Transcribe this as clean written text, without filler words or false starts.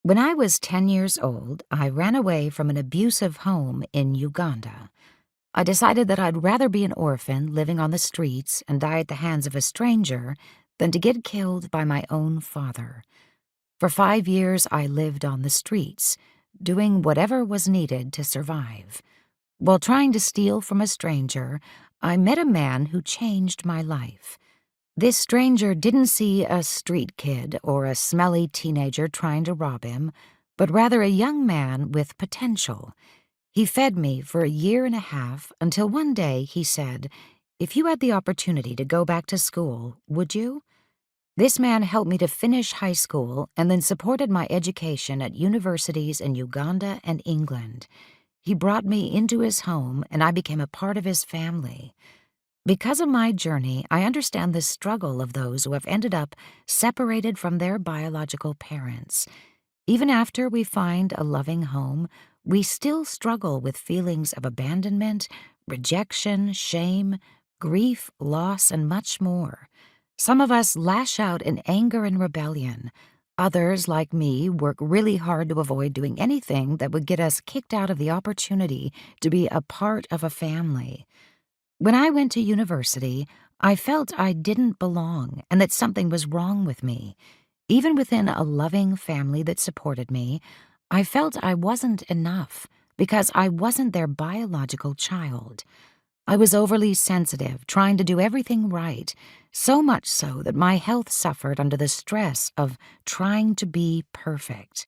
When I was 10 years old, I ran away from an abusive home in Uganda. I decided that I'd rather be an orphan living on the streets and die at the hands of a stranger than to get killed by my own father. For 5 years, I lived on the streets, doing whatever was needed to survive. While trying to steal from a stranger, I met a man who changed my life. This stranger didn't see a street kid or a smelly teenager trying to rob him, but rather a young man with potential. He fed me for a year and a half until one day he said, "If you had the opportunity to go back to school, would you?" This man helped me to finish high school and then supported my education at universities in Uganda and England. He brought me into his home and I became a part of his family. Because of my journey, I understand the struggle of those who have ended up separated from their biological parents. Even after we find a loving home, we still struggle with feelings of abandonment, rejection, shame, grief, loss, and much more. Some of us lash out in anger and rebellion. Others, like me, work really hard to avoid doing anything that would get us kicked out of the opportunity to be a part of a family. When I went to university, I felt I didn't belong and that something was wrong with me. Even within a loving family that supported me, I felt I wasn't enough because I wasn't their biological child. I was overly sensitive, trying to do everything right, so much so that my health suffered under the stress of trying to be perfect.